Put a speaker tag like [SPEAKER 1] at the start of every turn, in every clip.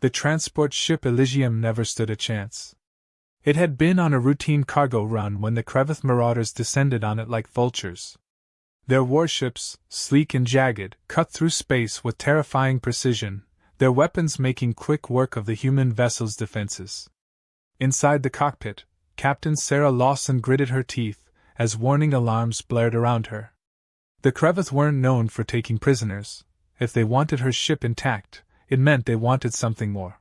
[SPEAKER 1] The transport ship Elysium never stood a chance. It had been on a routine cargo run when the Creveth marauders descended on it like vultures. Their warships, sleek and jagged, cut through space with terrifying precision, their weapons making quick work of the human vessel's defenses. Inside the cockpit, Captain Sarah Lawson gritted her teeth as warning alarms blared around her. The Creveth weren't known for taking prisoners. If they wanted her ship intact, it meant they wanted something more.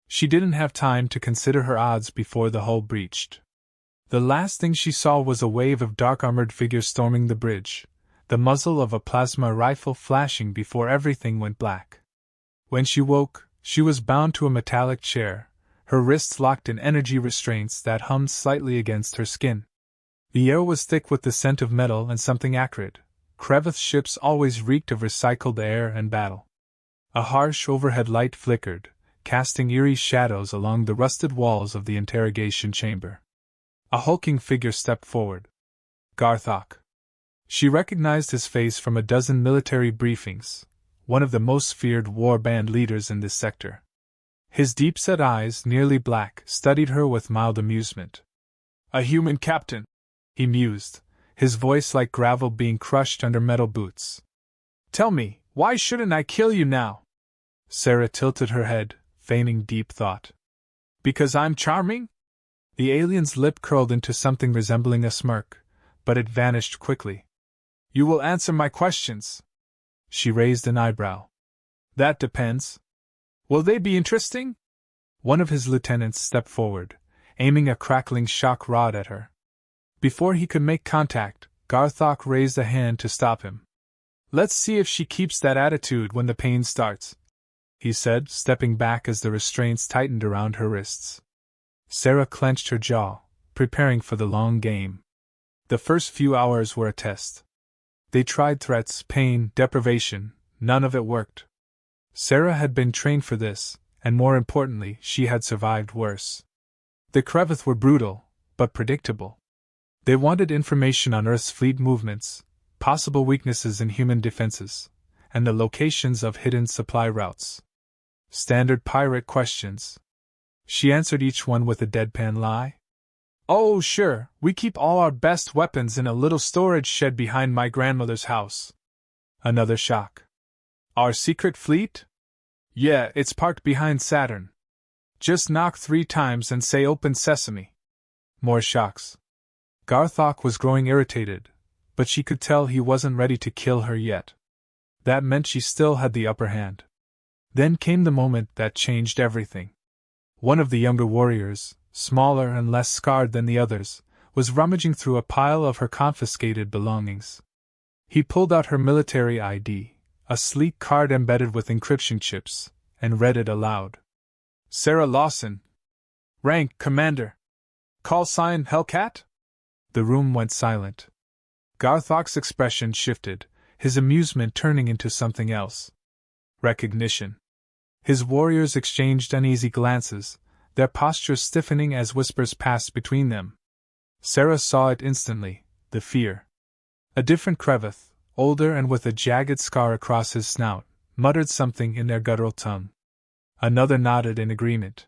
[SPEAKER 1] She didn't have time to consider her odds before the hull breached. The last thing she saw was a wave of dark armored figures storming the bridge, the muzzle of a plasma rifle flashing before everything went black. When she woke, she was bound to a metallic chair, her wrists locked in energy restraints that hummed slightly against her skin. The air was thick with the scent of metal and something acrid. Creveth ships always reeked of recycled air and battle. A harsh overhead light flickered, casting eerie shadows along the rusted walls of the interrogation chamber. A hulking figure stepped forward. Garthok. She recognized his face from a dozen military briefings, one of the most feared warband leaders in this sector. His deep-set eyes, nearly black, studied her with mild amusement. "A human captain," he mused, his voice like gravel being crushed under metal boots. "Tell me, why shouldn't I kill you now?" Sarah tilted her head, feigning deep thought. "Because I'm charming?" The alien's lip curled into something resembling a smirk, but it vanished quickly. "You will answer my questions." She raised an eyebrow. "That depends. Will they be interesting?" One of his lieutenants stepped forward, aiming a crackling shock rod at her. Before he could make contact, Garthok raised a hand to stop him. "Let's see if she keeps that attitude when the pain starts," he said, stepping back as the restraints tightened around her wrists. Sarah clenched her jaw, preparing for the long game. The first few hours were a test. They tried threats, pain, deprivation, none of it worked. Sarah had been trained for this, and more importantly, she had survived worse. The Creveth were brutal, but predictable. They wanted information on Earth's fleet movements, possible weaknesses in human defenses, and the locations of hidden supply routes. Standard pirate questions. She answered each one with a deadpan lie. "Oh, sure, we keep all our best weapons in a little storage shed behind my grandmother's house." Another shock. "Our secret fleet?" "Yeah, it's parked behind Saturn. Just knock 3 times and say open sesame." More shocks. Garthok was growing irritated, but she could tell he wasn't ready to kill her yet. That meant she still had the upper hand. Then came the moment that changed everything. One of the younger warriors, smaller and less scarred than the others, was rummaging through a pile of her confiscated belongings. He pulled out her military ID, a sleek card embedded with encryption chips, and read it aloud. "Sarah Lawson. Rank Commander. Callsign Hellcat?" The room went silent. Garthok's expression shifted, his amusement turning into something else. Recognition. His warriors exchanged uneasy glances, their postures stiffening as whispers passed between them. Sarah saw it instantly, the fear. A different Creveth, older and with a jagged scar across his snout, muttered something in their guttural tongue. Another nodded in agreement.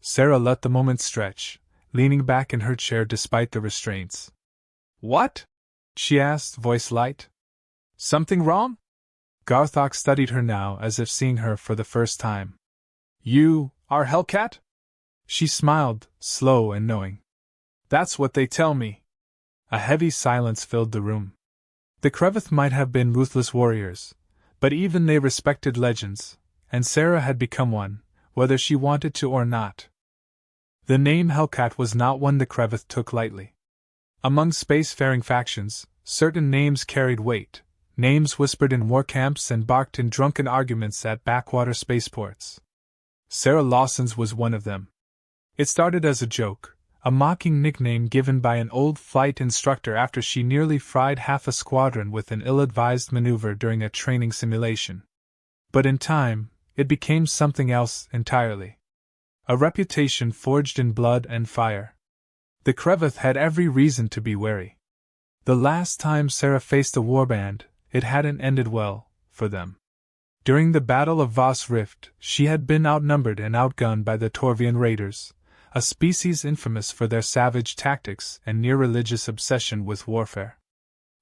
[SPEAKER 1] Sarah let the moment stretch, leaning back in her chair despite the restraints. "What?" she asked, voice light. "Something wrong?" Garthok studied her now as if seeing her for the first time. "You are Hellcat?" She smiled, slow and knowing. "That's what they tell me." A heavy silence filled the room. The Creveth might have been ruthless warriors, but even they respected legends, and Sarah had become one, whether she wanted to or not. The name Hellcat was not one the Creveth took lightly. Among spacefaring factions, certain names carried weight, names whispered in war camps and barked in drunken arguments at backwater spaceports. Sarah Lawson's was one of them. It started as a joke, a mocking nickname given by an old flight instructor after she nearly fried half a squadron with an ill-advised maneuver during a training simulation. But in time, it became something else entirely. A reputation forged in blood and fire. The Creveth had every reason to be wary. The last time Sarah faced a warband, it hadn't ended well, for them. During the Battle of Voss Rift, she had been outnumbered and outgunned by the Torvian raiders, a species infamous for their savage tactics and near-religious obsession with warfare.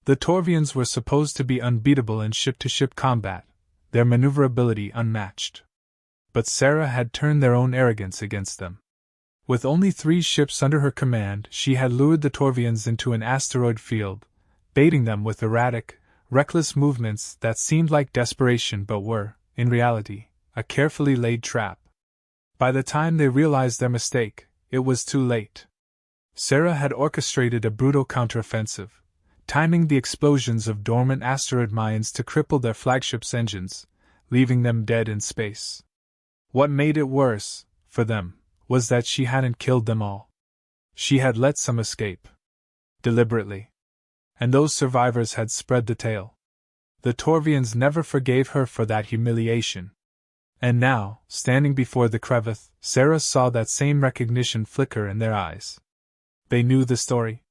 [SPEAKER 1] The Torvians were supposed to be unbeatable in ship-to-ship combat, their maneuverability unmatched. But Sarah had turned their own arrogance against them. With only 3 ships under her command, she had lured the Torvians into an asteroid field, baiting them with erratic, reckless movements that seemed like desperation but were, in reality, a carefully laid trap. By the time they realized their mistake, it was too late. Sarah had orchestrated a brutal counteroffensive, timing the explosions of dormant asteroid mines to cripple their flagship's engines, leaving them dead in space. What made it worse, for them, was that she hadn't killed them all. She had let some escape. Deliberately. And those survivors had spread the tale. The Torvians never forgave her for that humiliation. And now, standing before the Crevith, Sarah saw that same recognition flicker in their eyes. They knew the story.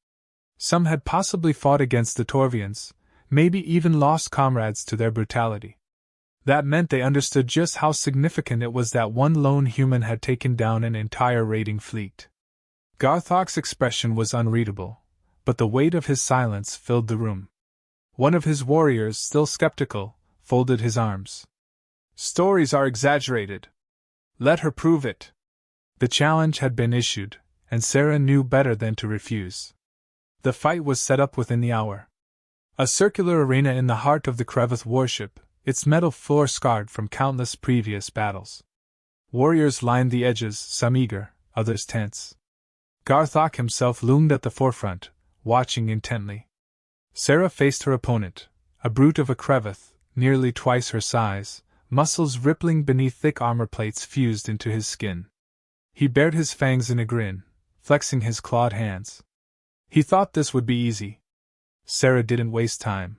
[SPEAKER 1] Some had possibly fought against the Torvians, maybe even lost comrades to their brutality. That meant they understood just how significant it was that one lone human had taken down an entire raiding fleet. Garthok's expression was unreadable, but the weight of his silence filled the room. One of his warriors, still skeptical, folded his arms. "Stories are exaggerated. Let her prove it." The challenge had been issued, and Sarah knew better than to refuse. The fight was set up within the hour. A circular arena in the heart of the Crevith warship, its metal floor scarred from countless previous battles. Warriors lined the edges, some eager, others tense. Garthok himself loomed at the forefront, watching intently. Sarah faced her opponent, a brute of a Crevith, nearly twice her size, muscles rippling beneath thick armor plates fused into his skin. He bared his fangs in a grin, flexing his clawed hands. He thought this would be easy. Sarah didn't waste time.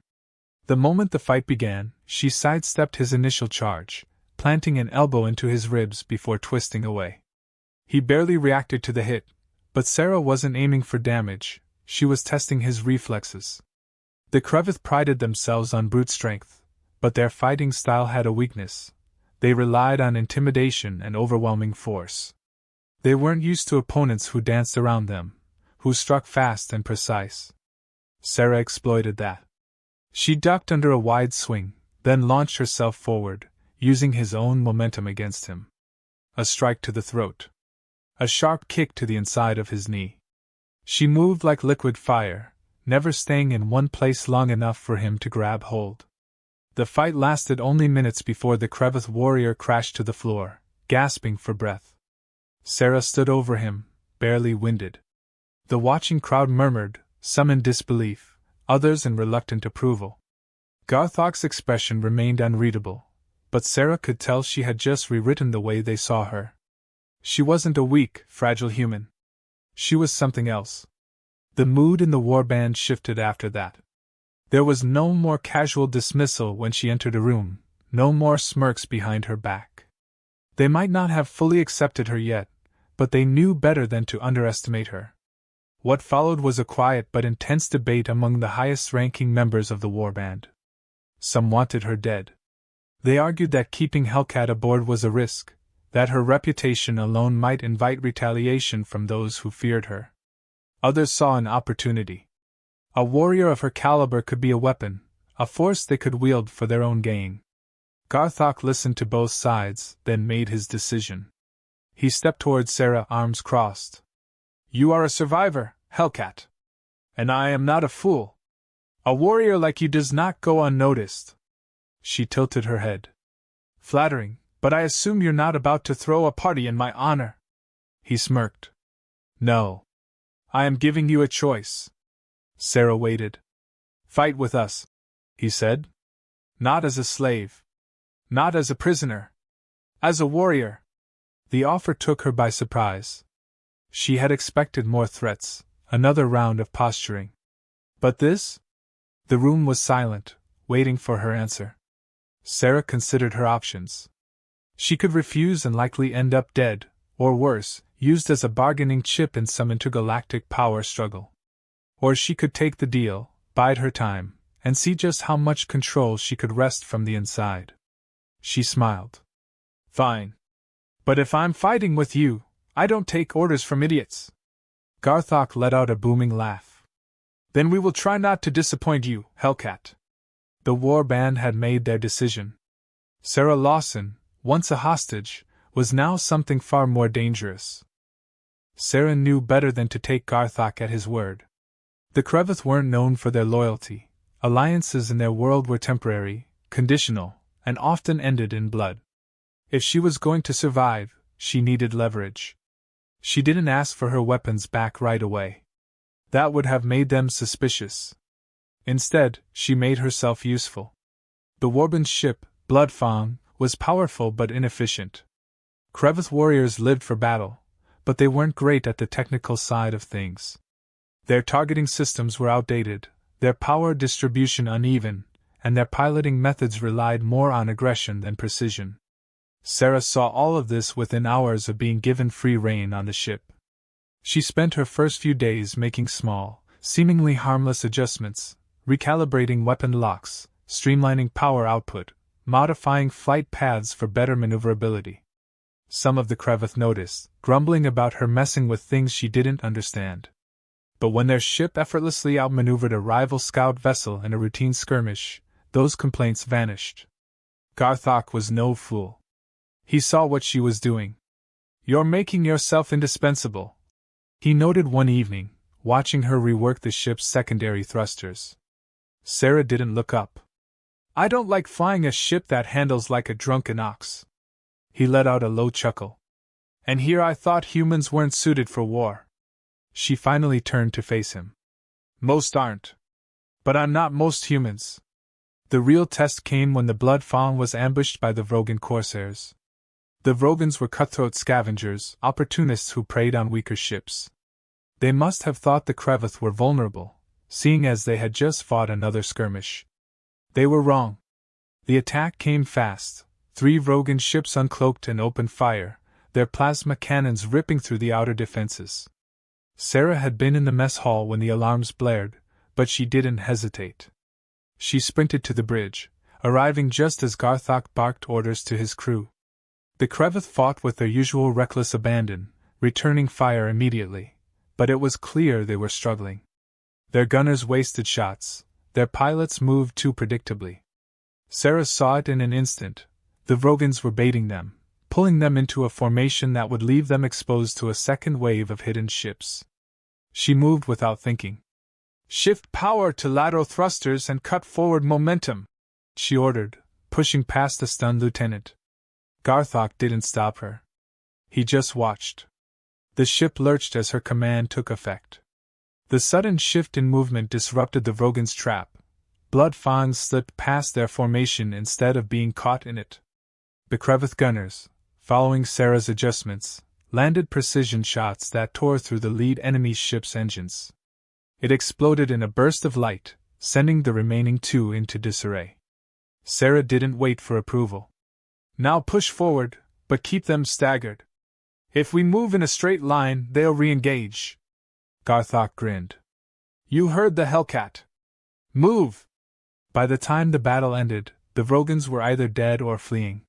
[SPEAKER 1] The moment the fight began, she sidestepped his initial charge, planting an elbow into his ribs before twisting away. He barely reacted to the hit, but Sarah wasn't aiming for damage, she was testing his reflexes. The Crevith prided themselves on brute strength, but their fighting style had a weakness. They relied on intimidation and overwhelming force. They weren't used to opponents who danced around them, who struck fast and precise. Sarah exploited that. She ducked under a wide swing, then launched herself forward, using his own momentum against him. A strike to the throat. A sharp kick to the inside of his knee. She moved like liquid fire, never staying in one place long enough for him to grab hold. The fight lasted only minutes before the Crevith warrior crashed to the floor, gasping for breath. Sarah stood over him, barely winded. The watching crowd murmured, some in disbelief, others in reluctant approval. Garthok's expression remained unreadable, but Sarah could tell she had just rewritten the way they saw her. She wasn't a weak, fragile human. She was something else. The mood in the warband shifted after that. There was no more casual dismissal when she entered a room, no more smirks behind her back. They might not have fully accepted her yet, but they knew better than to underestimate her. What followed was a quiet but intense debate among the highest-ranking members of the warband. Some wanted her dead. They argued that keeping Hellcat aboard was a risk, that her reputation alone might invite retaliation from those who feared her. Others saw an opportunity. A warrior of her caliber could be a weapon, a force they could wield for their own gain. Garthok listened to both sides, then made his decision. He stepped toward Sarah, arms crossed. "You are a survivor, Hellcat. And I am not a fool. A warrior like you does not go unnoticed." She tilted her head. "Flattering, but I assume you're not about to throw a party in my honor." He smirked. "No. I am giving you a choice." Sarah waited. "Fight with us," he said. "Not as a slave. Not as a prisoner. As a warrior." The offer took her by surprise. She had expected more threats, another round of posturing. But this? The room was silent, waiting for her answer. Sarah considered her options. She could refuse and likely end up dead, or worse, used as a bargaining chip in some intergalactic power struggle. Or she could take the deal, bide her time, and see just how much control she could wrest from the inside. She smiled. Fine. But if I'm fighting with you, I don't take orders from idiots. Garthok let out a booming laugh. Then we will try not to disappoint you, Hellcat. The Warband had made their decision. Sarah Lawson, once a hostage, was now something far more dangerous. Sarah knew better than to take Garthok at his word. The Creveth weren't known for their loyalty. Alliances in their world were temporary, conditional, and often ended in blood. If she was going to survive, she needed leverage. She didn't ask for her weapons back right away. That would have made them suspicious. Instead, she made herself useful. The Warband ship, Bloodfang, was powerful but inefficient. Creveth warriors lived for battle, but they weren't great at the technical side of things. Their targeting systems were outdated, their power distribution uneven, and their piloting methods relied more on aggression than precision. Sarah saw all of this within hours of being given free rein on the ship. She spent her first few days making small, seemingly harmless adjustments, recalibrating weapon locks, streamlining power output, modifying flight paths for better maneuverability. Some of the Creveth noticed, grumbling about her messing with things she didn't understand. But when their ship effortlessly outmaneuvered a rival scout vessel in a routine skirmish, those complaints vanished. Garthok was no fool. He saw what she was doing. You're making yourself indispensable, he noted one evening, watching her rework the ship's secondary thrusters. Sarah didn't look up. I don't like flying a ship that handles like a drunken ox. He let out a low chuckle. And here I thought humans weren't suited for war. She finally turned to face him. Most aren't. But I'm not most humans. The real test came when the Bloodfang was ambushed by the Rogan corsairs. The Rogans were cutthroat scavengers, opportunists who preyed on weaker ships. They must have thought the Creveth were vulnerable, seeing as they had just fought another skirmish. They were wrong. The attack came fast. 3 Rogan ships uncloaked and opened fire, their plasma cannons ripping through the outer defenses. Sarah had been in the mess hall when the alarms blared, but she didn't hesitate. She sprinted to the bridge, arriving just as Garthok barked orders to his crew. The Creveth fought with their usual reckless abandon, returning fire immediately, but it was clear they were struggling. Their gunners wasted shots, their pilots moved too predictably. Sarah saw it in an instant. The Rogans were baiting them, pulling them into a formation that would leave them exposed to a second wave of hidden ships. She moved without thinking. Shift power to lateral thrusters and cut forward momentum, she ordered, pushing past the stunned lieutenant. Garthok didn't stop her. He just watched. The ship lurched as her command took effect. The sudden shift in movement disrupted the Rogans' trap. Bloodfangs slipped past their formation instead of being caught in it. The Creveth gunners, following Sarah's adjustments, landed precision shots that tore through the lead enemy's ship's engines. It exploded in a burst of light, sending the remaining 2 into disarray. Sarah didn't wait for approval. Now push forward, but keep them staggered. If we move in a straight line, they'll re-engage. Garthok grinned. You heard the Hellcat. Move! By the time the battle ended, the Rogans were either dead or fleeing.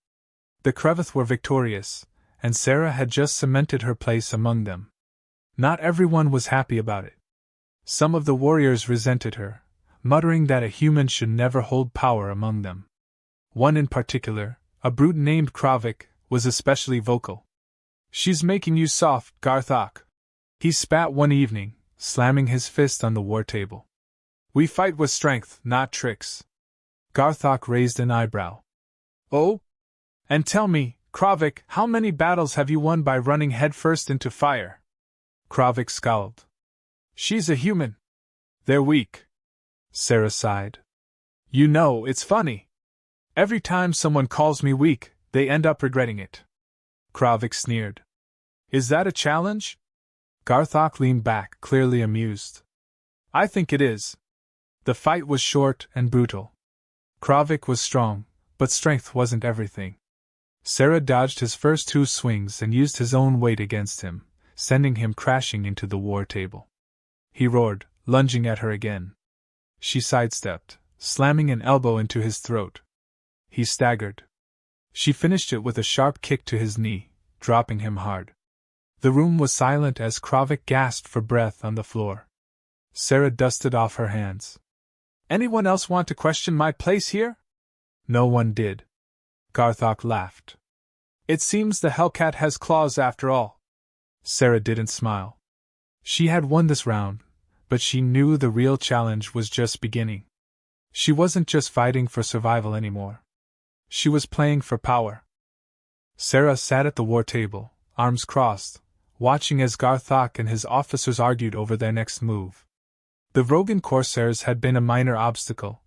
[SPEAKER 1] The Creveth were victorious, and Sarah had just cemented her place among them. Not everyone was happy about it. Some of the warriors resented her, muttering that a human should never hold power among them. One in particular, a brute named Kravik, was especially vocal. She's making you soft, Garthok. He spat one evening, slamming his fist on the war table. We fight with strength, not tricks. Garthok raised an eyebrow. Oh? And tell me, Kravik, how many battles have you won by running headfirst into fire? Kravik scowled. She's a human. They're weak. Sarah sighed. You know, it's funny. Every time someone calls me weak, they end up regretting it. Kravik sneered. Is that a challenge? Garthok leaned back, clearly amused. I think it is. The fight was short and brutal. Kravik was strong, but strength wasn't everything. Sarah dodged his first 2 swings and used his own weight against him, sending him crashing into the war table. He roared, lunging at her again. She sidestepped, slamming an elbow into his throat. He staggered. She finished it with a sharp kick to his knee, dropping him hard. The room was silent as Kravik gasped for breath on the floor. Sarah dusted off her hands. Anyone else want to question my place here? No one did. Garthok laughed. It seems the Hellcat has claws after all. Sarah didn't smile. She had won this round, but she knew the real challenge was just beginning. She wasn't just fighting for survival anymore. She was playing for power. Sarah sat at the war table, arms crossed, watching as Garthok and his officers argued over their next move. The Rogan corsairs had been a minor obstacle,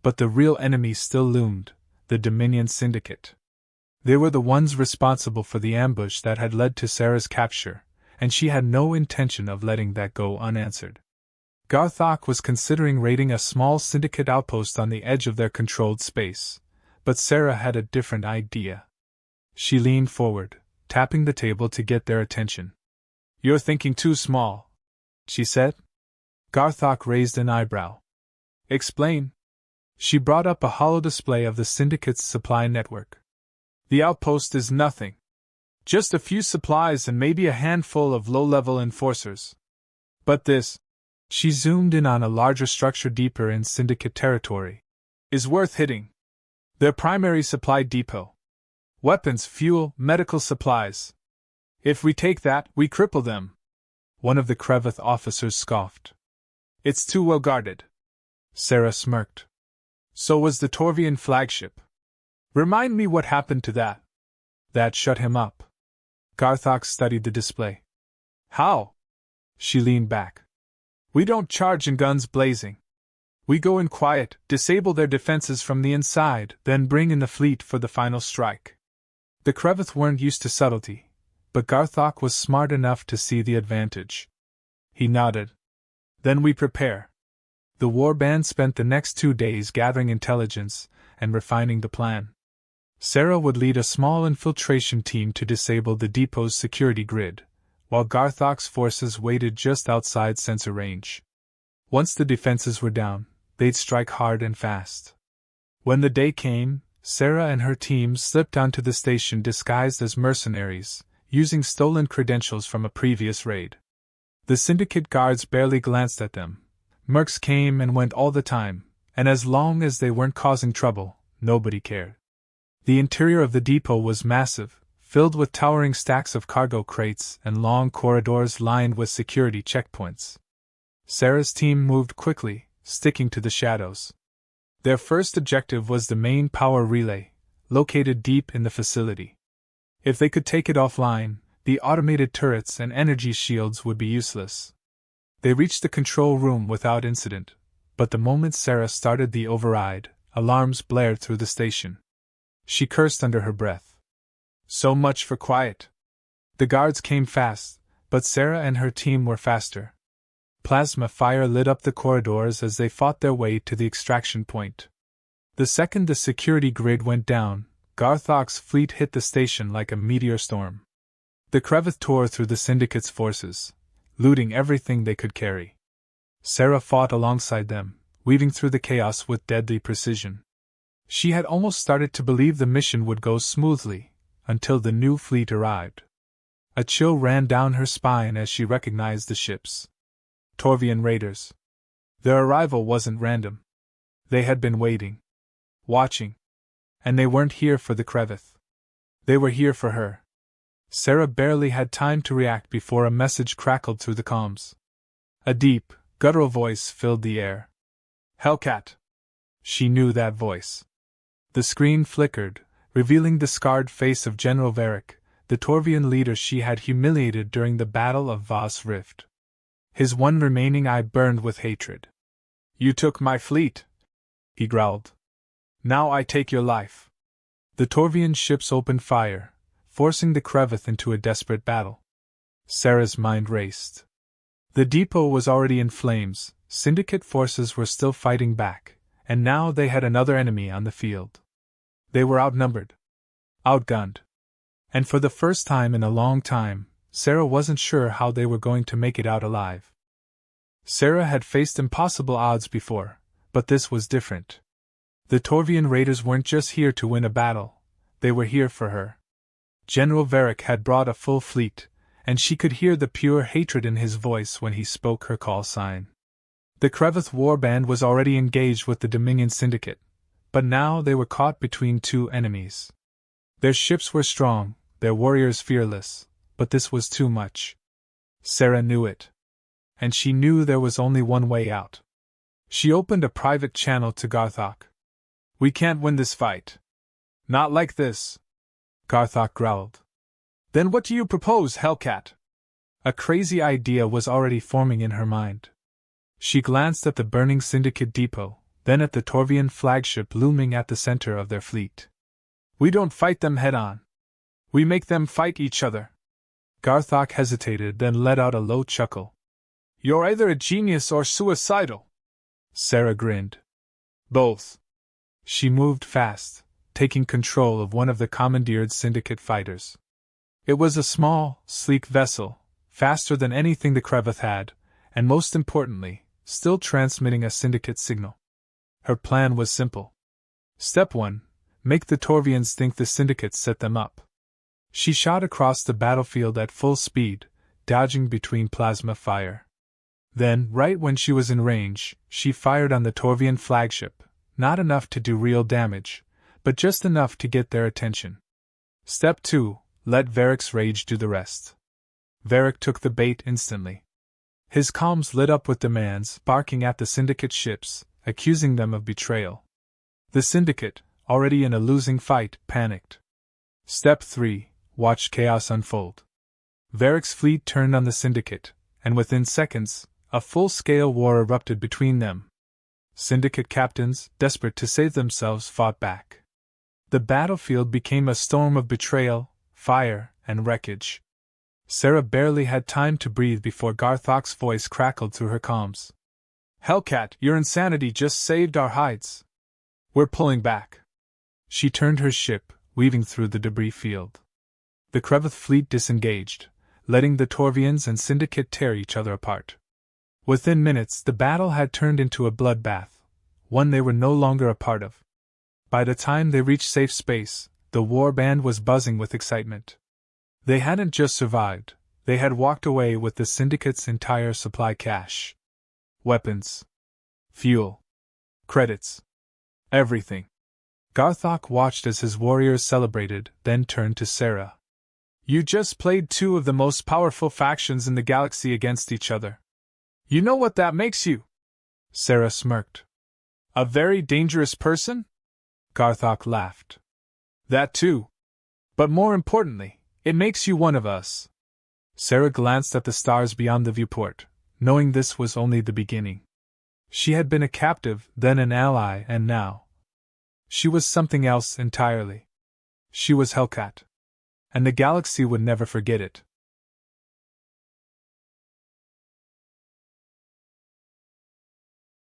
[SPEAKER 1] but the real enemy still loomed, the Dominion Syndicate. They were the ones responsible for the ambush that had led to Sarah's capture, and she had no intention of letting that go unanswered. Garthok was considering raiding a small syndicate outpost on the edge of their controlled space, but Sarah had a different idea. She leaned forward, tapping the table to get their attention. You're thinking too small, she said. Garthok raised an eyebrow. Explain. She brought up a hollow display of the syndicate's supply network. The outpost is nothing. Just a few supplies and maybe a handful of low-level enforcers. But this, she zoomed in on a larger structure deeper in syndicate territory, is worth hitting. Their primary supply depot. Weapons, fuel, medical supplies. If we take that, we cripple them. One of the Krevith officers scoffed. It's too well guarded. Sarah smirked. So was the Torvian flagship. Remind me what happened to that. That shut him up. Garthok studied the display. How? She leaned back. We don't charge in guns blazing. We go in quiet, disable their defenses from the inside, then bring in the fleet for the final strike. The Krevith weren't used to subtlety, but Garthok was smart enough to see the advantage. He nodded. Then we prepare. The Warband spent the next 2 days gathering intelligence and refining the plan. Sarah would lead a small infiltration team to disable the depot's security grid, while Garthok's forces waited just outside sensor range. Once the defenses were down, they'd strike hard and fast. When the day came, Sarah and her team slipped onto the station disguised as mercenaries, using stolen credentials from a previous raid. The syndicate guards barely glanced at them. Mercs came and went all the time, and as long as they weren't causing trouble, nobody cared. The interior of the depot was massive, filled with towering stacks of cargo crates and long corridors lined with security checkpoints. Sarah's team moved quickly, sticking to the shadows. Their first objective was the main power relay, located deep in the facility. If they could take it offline, the automated turrets and energy shields would be useless. They reached the control room without incident, but the moment Sarah started the override, alarms blared through the station. She cursed under her breath. So much for quiet. The guards came fast, but Sarah and her team were faster. Plasma fire lit up the corridors as they fought their way to the extraction point. The second the security grid went down, Garthok's fleet hit the station like a meteor storm. The Krevith tore through the Syndicate's forces, looting everything they could carry. Sarah fought alongside them, weaving through the chaos with deadly precision. She had almost started to believe the mission would go smoothly, until the new fleet arrived. A chill ran down her spine as she recognized the ships. Torvian raiders. Their arrival wasn't random. They had been waiting. Watching. And they weren't here for the Krevith. They were here for her. Sarah barely had time to react before a message crackled through the comms. A deep, guttural voice filled the air. Hellcat. She knew that voice. The screen flickered, revealing the scarred face of General Varric, the Torvian leader she had humiliated during the Battle of Voss Rift. His one remaining eye burned with hatred. You took my fleet, he growled. Now I take your life. The Torvian ships opened fire, forcing the Krevith into a desperate battle. Sarah's mind raced. The depot was already in flames, Syndicate forces were still fighting back, and now they had another enemy on the field. They were outnumbered. Outgunned. And for the first time in a long time, Sarah wasn't sure how they were going to make it out alive. Sarah had faced impossible odds before, but this was different. The Torvian raiders weren't just here to win a battle, they were here for her. General Varric had brought a full fleet, and she could hear the pure hatred in his voice when he spoke her call sign. The Creveth Warband was already engaged with the Dominion Syndicate, but now they were caught between two enemies. Their ships were strong, their warriors fearless, but this was too much. Sarah knew it. And she knew there was only one way out. She opened a private channel to Garthok. "We can't win this fight." "Not like this," Garthok growled. "Then what do you propose, Hellcat?" A crazy idea was already forming in her mind. She glanced at the burning Syndicate depot, then at the Torvian flagship looming at the center of their fleet. "We don't fight them head-on. We make them fight each other." Garthok hesitated, then let out a low chuckle. "You're either a genius or suicidal." Sarah grinned. "Both." She moved fast, taking control of one of the commandeered Syndicate fighters. It was a small, sleek vessel, faster than anything the Creveth had, and most importantly, still transmitting a Syndicate signal. Her plan was simple. Step 1. Make the Torvians think the Syndicate set them up. She shot across the battlefield at full speed, dodging between plasma fire. Then, right when she was in range, she fired on the Torvian flagship, not enough to do real damage, but just enough to get their attention. Step 2. Let Varric's rage do the rest. Varric took the bait instantly. His comms lit up with demands, barking at the Syndicate ships, accusing them of betrayal. The Syndicate, already in a losing fight, panicked. Step 3. Watch chaos unfold. Varric's fleet turned on the Syndicate, and within seconds, a full-scale war erupted between them. Syndicate captains, desperate to save themselves, fought back. The battlefield became a storm of betrayal, fire, and wreckage. Sarah barely had time to breathe before Garthok's voice crackled through her comms. "Hellcat, your insanity just saved our hides. We're pulling back." She turned her ship, weaving through the debris field. The Creveth fleet disengaged, letting the Torvians and Syndicate tear each other apart. Within minutes, the battle had turned into a bloodbath, one they were no longer a part of. By the time they reached safe space, the Warband was buzzing with excitement. They hadn't just survived, they had walked away with the Syndicate's entire supply cache. Weapons, fuel, credits, everything. Garthok watched as his warriors celebrated, then turned to Sarah. "You just played two of the most powerful factions in the galaxy against each other. You know what that makes you?" Sarah smirked. "A very dangerous person?" Garthok laughed. "That too. But more importantly, it makes you one of us." Sarah glanced at the stars beyond the viewport, knowing this was only the beginning. She had been a captive, then an ally, and now she was something else entirely. She was Hellcat. And the galaxy would never forget it.